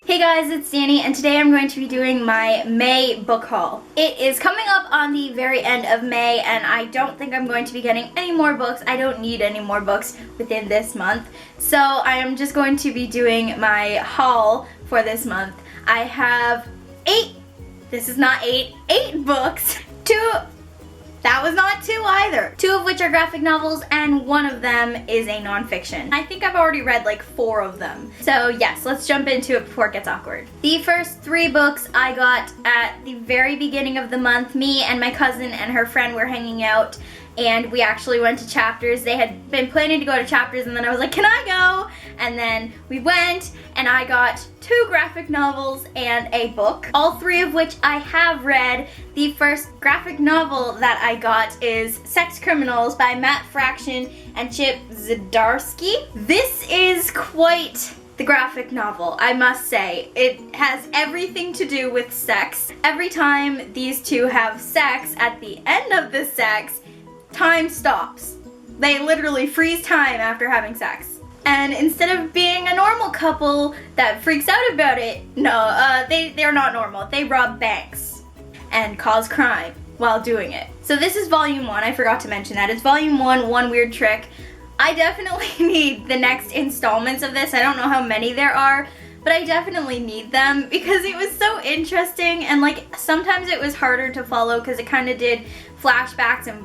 Hey guys, it's Danny, and today I'm going to be doing my May book haul. It is coming up on the very end of May, and I don't think I'm going to be getting any more books. I don't need any more books within this month. So I am just going to be doing my haul for this month. I have 8 books. That was not 2 either. 2 of which are graphic novels, and 1 of them is a nonfiction. I think I've already read like 4 of them. So yes, let's jump into it before it gets awkward. The first 3 books I got at the very beginning of the month. Me and my cousin and her friend were hanging out, and we actually went to Chapters. They had been planning to go to Chapters, and then I was like, can I go? And then we went, and I got 2 graphic novels and a book, all 3 of which I have read. The first graphic novel that I got is Sex Criminals by Matt Fraction and Chip Zdarsky. This is quite the graphic novel, I must say. It has everything to do with sex. Every time these two have sex, at the end of the sex, time stops. They literally freeze time after having sex. And instead of being a normal couple that freaks out about it, no, they're not normal. They rob banks and cause crime while doing it. So this is volume 1. I forgot to mention that. It's volume 1, One Weird Trick. I definitely need the next installments of this. I don't know how many there are, but I definitely need them because it was so interesting, and like sometimes it was harder to follow because it kind of did flashbacks and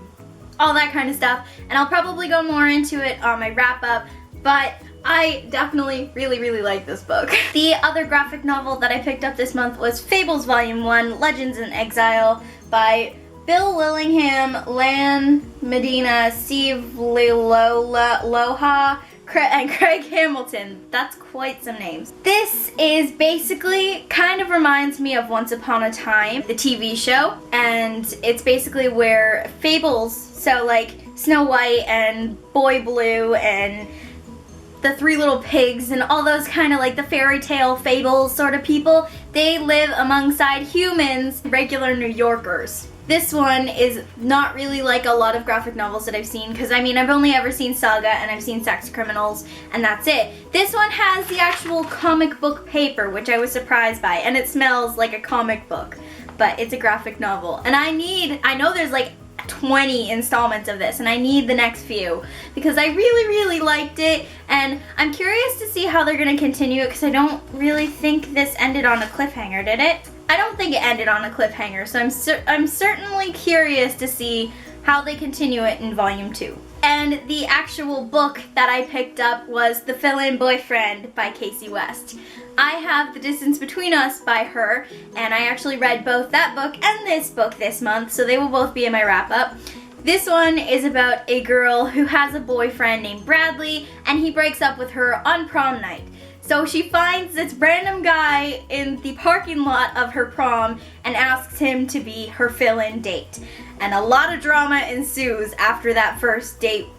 all that kind of stuff, and I'll probably go more into it on my wrap up, but I definitely really like this book. The other graphic novel that I picked up this month was Fables Volume 1, Legends in Exile by Bill Willingham, Lan Medina, Steve Loha, and Craig Hamilton. That's quite some names. This is basically, kind of reminds me of Once Upon a Time, the TV show, and it's basically where fables, so like Snow White and Boy Blue and the 3 Little Pigs and all those kind of like the fairy tale fables sort of people, they live alongside humans, regular New Yorkers. This one is not really like a lot of graphic novels that I've seen, because I mean I've only ever seen Saga and I've seen Sex Criminals, and that's it. This one has the actual comic book paper, which I was surprised by, and it smells like a comic book, but it's a graphic novel. And I know there's like 20 installments of this, and I need the next few because I really liked it, and I'm curious to see how they're going to continue it, because I don't really think this ended on a cliffhanger, did it? I don't think it ended on a cliffhanger, so I'm certainly curious to see how they continue it in volume 2. And the actual book that I picked up was The Fill-In Boyfriend by Casey West. I have The Distance Between Us by her, and I actually read both that book and this book this month, so they will both be in my wrap-up. This one is about a girl who has a boyfriend named Bradley, and he breaks up with her on prom night. So she finds this random guy in the parking lot of her prom and asks him to be her fill-in date. And a lot of drama ensues after that first date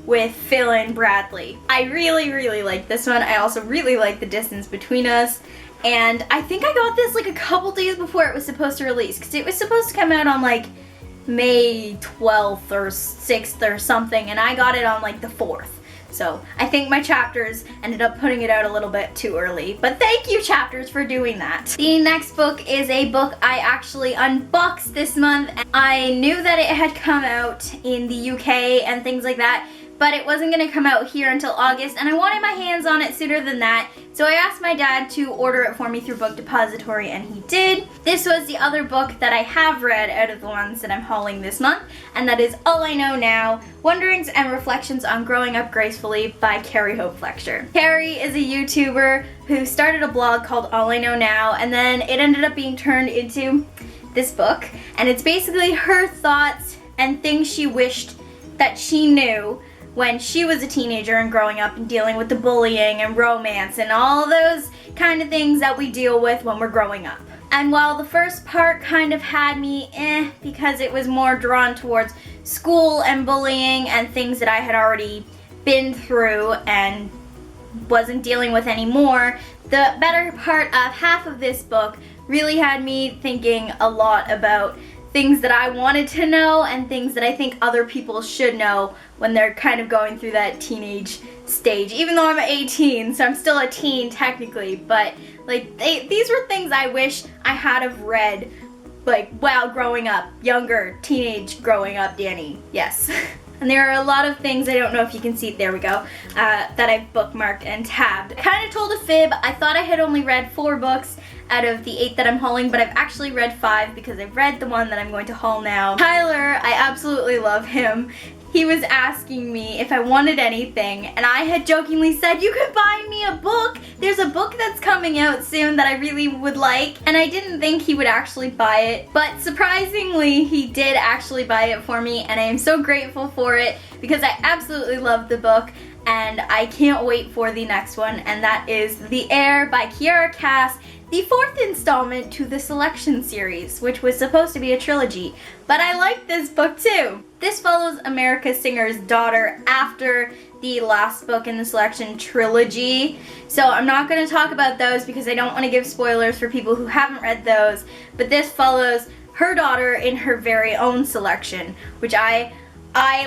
with fill-in Bradley. I really like this one. I also really like The Distance Between Us. And I think I got this like a couple days before it was supposed to release, because it was supposed to come out on like May 12th or 6th or something, and I got it on like the 4th. So I think my Chapters ended up putting it out a little bit too early, but thank you, Chapters, for doing that. The next book is a book I actually unboxed this month. I knew that it had come out in the UK and things like that, but it wasn't going to come out here until August, and I wanted my hands on it sooner than that, so I asked my dad to order it for me through Book Depository, and he did. This was the other book that I have read out of the ones that I'm hauling this month, and that is All I Know Now, Wonderings and Reflections on Growing Up Gracefully by Carrie Hope Fletcher. Carrie is a YouTuber who started a blog called All I Know Now, and then it ended up being turned into this book, and it's basically her thoughts and things she wished that she knew when she was a teenager and growing up and dealing with the bullying and romance and all those kind of things that we deal with when we're growing up. And while the first part kind of had me because it was more drawn towards school and bullying and things that I had already been through and wasn't dealing with anymore, the better part of half of this book really had me thinking a lot about things that I wanted to know and things that I think other people should know when they're kind of going through that teenage stage. Even though I'm 18, so I'm still a teen technically, but like these were things I wish I had have read like while growing up, younger, teenage growing up Danny, yes. And there are a lot of things, I don't know if you can see, there we go, that I've bookmarked and tabbed. I kind of told a fib. I thought I had only read 4 books out of the 8 that I'm hauling, but I've actually read 5 because I've read the one that I'm going to haul now. Tyler, I absolutely love him. He was asking me if I wanted anything, and I had jokingly said, you could buy me a book. There's a book that's coming out soon that I really would like, and I didn't think he would actually buy it, but surprisingly, he did actually buy it for me, and I am so grateful for it because I absolutely love the book, and I can't wait for the next one, and that is The Heir by Kiara Cass, the 4th installment to the Selection series, which was supposed to be a trilogy, but I like this book too. This follows America Singer's daughter after the last book in the Selection trilogy, so I'm not going to talk about those because I don't want to give spoilers for people who haven't read those, but this follows her daughter in her very own selection, which I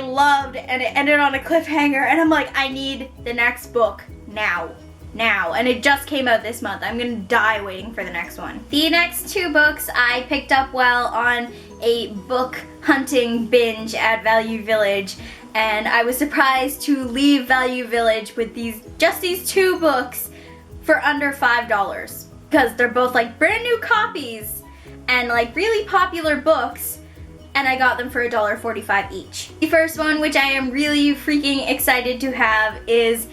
loved, and it ended on a cliffhanger, and I'm like, I need the next book now, and it just came out this month. I'm gonna die waiting for the next one. The next 2 books I picked up while on a book hunting binge at Value Village, and I was surprised to leave Value Village with just these 2 books for under $5 because they're both like brand new copies and like really popular books, and I got them for $1.45 each. The first one, which I am really freaking excited to have, is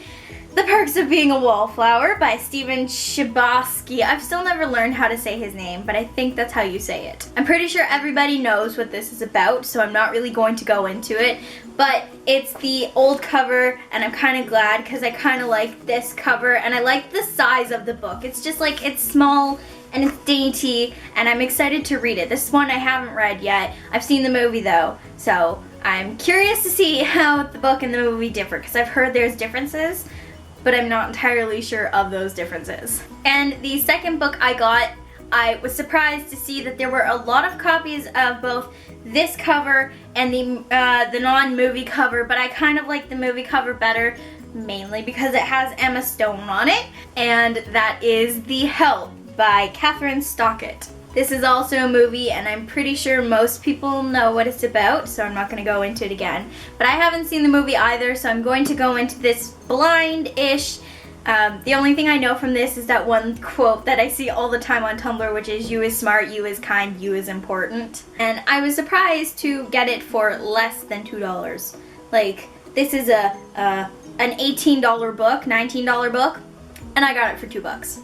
The Perks of Being a Wallflower by Stephen Chbosky. I've still never learned how to say his name, but I think that's how you say it. I'm pretty sure everybody knows what this is about, so I'm not really going to go into it, but it's the old cover, and I'm kind of glad because I kind of like this cover, and I like the size of the book. It's just like, it's small and it's dainty, and I'm excited to read it. This one I haven't read yet. I've seen the movie though, so I'm curious to see how the book and the movie differ because I've heard there's differences, but I'm not entirely sure of those differences. And the second book I got, I was surprised to see that there were a lot of copies of both this cover and the non-movie cover, but I kind of like the movie cover better, mainly because it has Emma Stone on it, and that is The Help by Catherine Stockett. This is also a movie, and I'm pretty sure most people know what it's about, so I'm not going to go into it again. But I haven't seen the movie either, so I'm going to go into this blind-ish. The only thing I know from this is that one quote that I see all the time on Tumblr, which is, you is smart, you is kind, you is important. And I was surprised to get it for less than $2. Like, this is an $18 book, $19 book, and I got it for $2.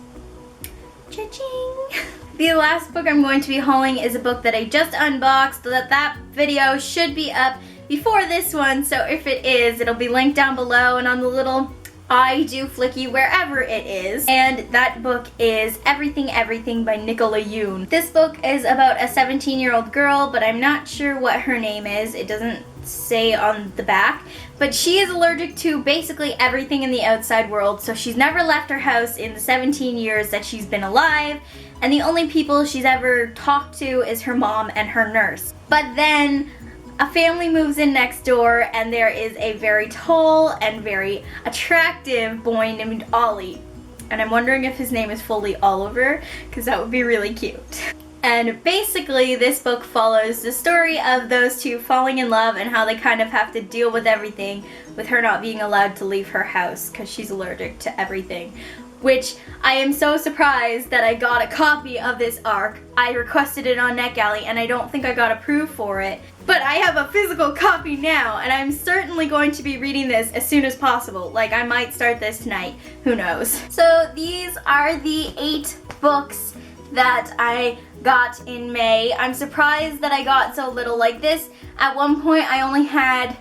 Cha-ching! The last book I'm going to be hauling is a book that I just unboxed. That video should be up before this one, so if it is, it'll be linked down below and on the little I do flicky wherever it is. And that book is Everything Everything by Nicola Yoon. This book is about a 17-year-old girl, but I'm not sure what her name is. It doesn't say on the back, but she is allergic to basically everything in the outside world, so she's never left her house in the 17 years that she's been alive, and the only people she's ever talked to is her mom and her nurse. But then a family moves in next door, and there is a very tall and very attractive boy named Ollie, and I'm wondering if his name is fully Oliver, because that would be really cute. And basically this book follows the story of those two falling in love and how they kind of have to deal with everything, with her not being allowed to leave her house because she's allergic to everything. Which I am so surprised that I got a copy of this arc. I requested it on NetGalley and I don't think I got approved for it. But I have a physical copy now, and I'm certainly going to be reading this as soon as possible. Like, I might start this tonight, who knows. So these are the 8 books that I got in May. I'm surprised that I got so little. Like this, at one point I only had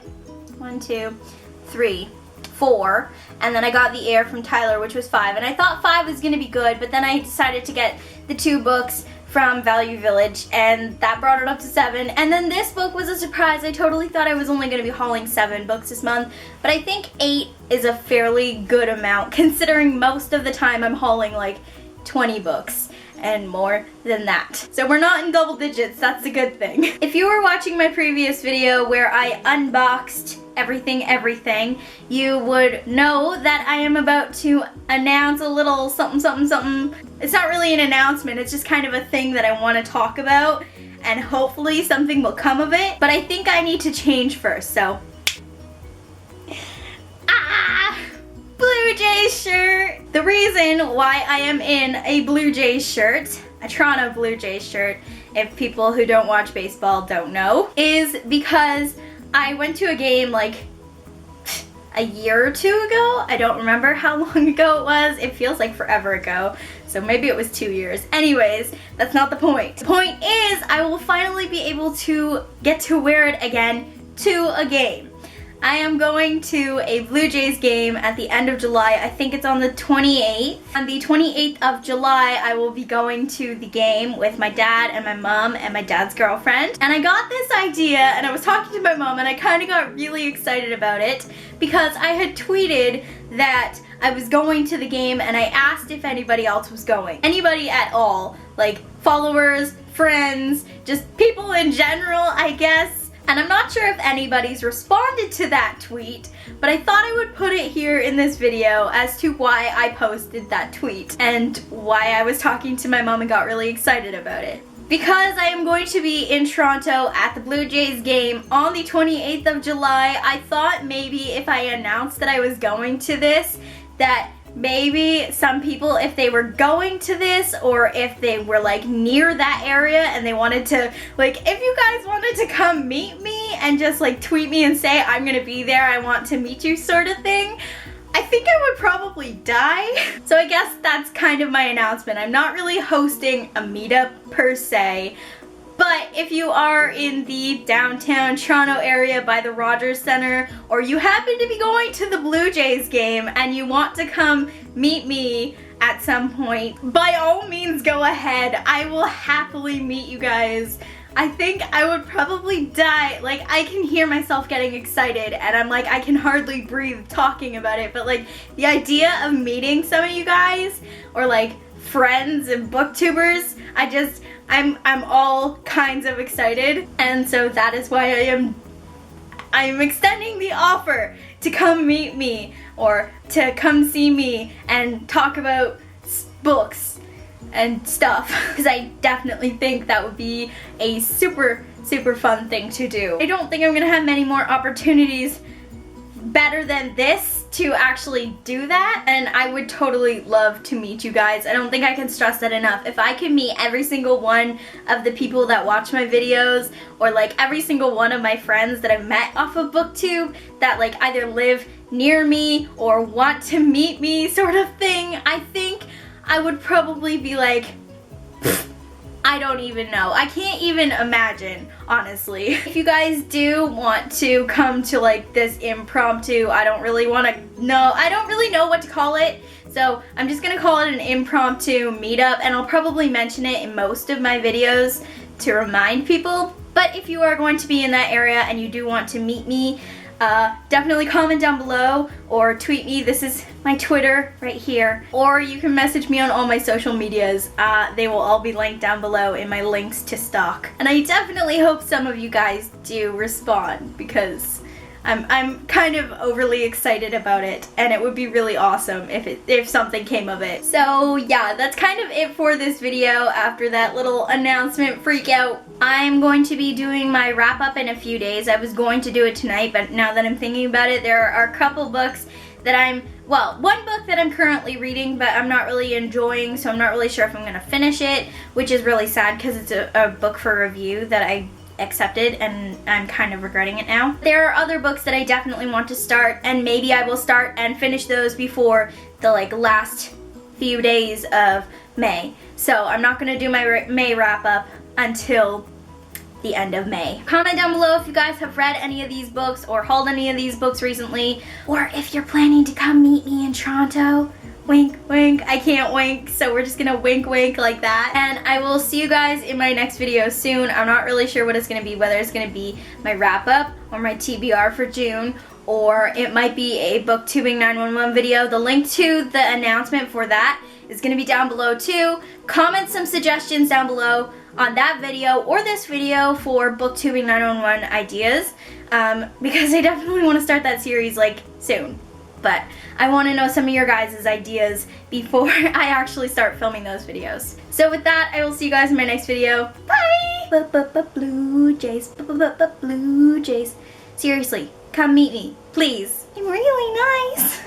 1, 2, 3, 4, and then I got The Heir from Tyler, which was 5, and I thought 5 was gonna be good, but then I decided to get the 2 books from Value Village, and that brought it up to 7. And then this book was a surprise. I totally thought I was only gonna be hauling 7 books this month, but I think 8 is a fairly good amount considering most of the time I'm hauling like 20 books. and more than that. So we're not in double digits, that's a good thing. If you were watching my previous video where I unboxed everything, you would know that I am about to announce a little something. It's not really an announcement, it's just kind of a thing that I want to talk about, and hopefully something will come of it, but I think I need to change first, so. Blue Jays shirt! The reason why I am in a Blue Jays shirt, a Toronto Blue Jays shirt, if people who don't watch baseball don't know, is because I went to a game like a year or two ago. I don't remember how long ago it was. It feels like forever ago. So maybe it was 2 years. Anyways, that's not the point. The point is I will finally be able to get to wear it again to a game. I am going to a Blue Jays game at the end of July. I think it's on the 28th. On the 28th of July, I will be going to the game with my dad and my mom and my dad's girlfriend. And I got this idea, and I was talking to my mom, and I kind of got really excited about it because I had tweeted that I was going to the game, and I asked if anybody else was going. Anybody at all, like followers, friends, just people in general, I guess. And I'm not sure if anybody's responded to that tweet, but I thought I would put it here in this video as to why I posted that tweet and why I was talking to my mom and got really excited about it. Because I am going to be in Toronto at the Blue Jays game on the 28th of July, I thought maybe if I announced that I was going to this, that maybe some people, if they were going to this or if they were like near that area and they wanted to, like, if you guys wanted to come meet me and just like tweet me and say I'm gonna be there, I want to meet you sort of thing, I think I would probably die. So I guess that's kind of my announcement. I'm not really hosting a meetup per se, but if you are in the downtown Toronto area by the Rogers Centre, or you happen to be going to the Blue Jays game and you want to come meet me at some point, by all means go ahead. I will happily meet you guys. I think I would probably die. Like, I can hear myself getting excited and I'm like, I can hardly breathe talking about it, but like the idea of meeting some of you guys or like friends and booktubers, I'm all kinds of excited, and so that is why I am extending the offer to come meet me or to come see me and talk about books and stuff, because I definitely think that would be a super fun thing to do. I don't think I'm gonna have many more opportunities better than this to actually do that, and I would totally love to meet you guys. I don't think I can stress that enough. If I can meet every single one of the people that watch my videos, or like every single one of my friends that I've met off of BookTube that like either live near me or want to meet me sort of thing, I think I would probably be like, I don't even know. I can't even imagine, honestly. If you guys do want to come to like this impromptu, I don't really know what to call it, so I'm just gonna call it an impromptu meetup, and I'll probably mention it in most of my videos to remind people. But if you are going to be in that area and you do want to meet me, definitely comment down below or tweet me. This is my Twitter right here, or you can message me on all my social medias. They will all be linked down below in my links to stalk. And I definitely hope some of you guys do respond, because I'm kind of overly excited about it, and it would be really awesome if something came of it. So yeah, that's kind of it for this video after that little announcement freak out. I'm going to be doing my wrap up in a few days. I was going to do it tonight, but now that I'm thinking about it, there are a couple books that one book that I'm currently reading, but I'm not really enjoying, so I'm not really sure if I'm gonna finish it, which is really sad because it's a book for review that I accepted and I'm kind of regretting it now. There are other books that I definitely want to start, and maybe I will start and finish those before the like last few days of May. So I'm not gonna do my May wrap up until the end of May. Comment down below if you guys have read any of these books or hauled any of these books recently, or if you're planning to come meet me in Toronto. Wink, wink. I can't wink, so we're just gonna wink, wink like that. And I will see you guys in my next video soon. I'm not really sure what it's gonna be, whether it's gonna be my wrap up or my TBR for June, or it might be a booktubing 911 video. The link to the announcement for that is going to be down below too. Comment some suggestions down below on that video or this video for booktubing 911 ideas, because I definitely want to start that series like soon. But I want to know some of your guys' ideas before I actually start filming those videos. So with that, I will see you guys in my next video. Bye! Blue Jays, Blue Jays. Seriously, come meet me, please. I'm really nice.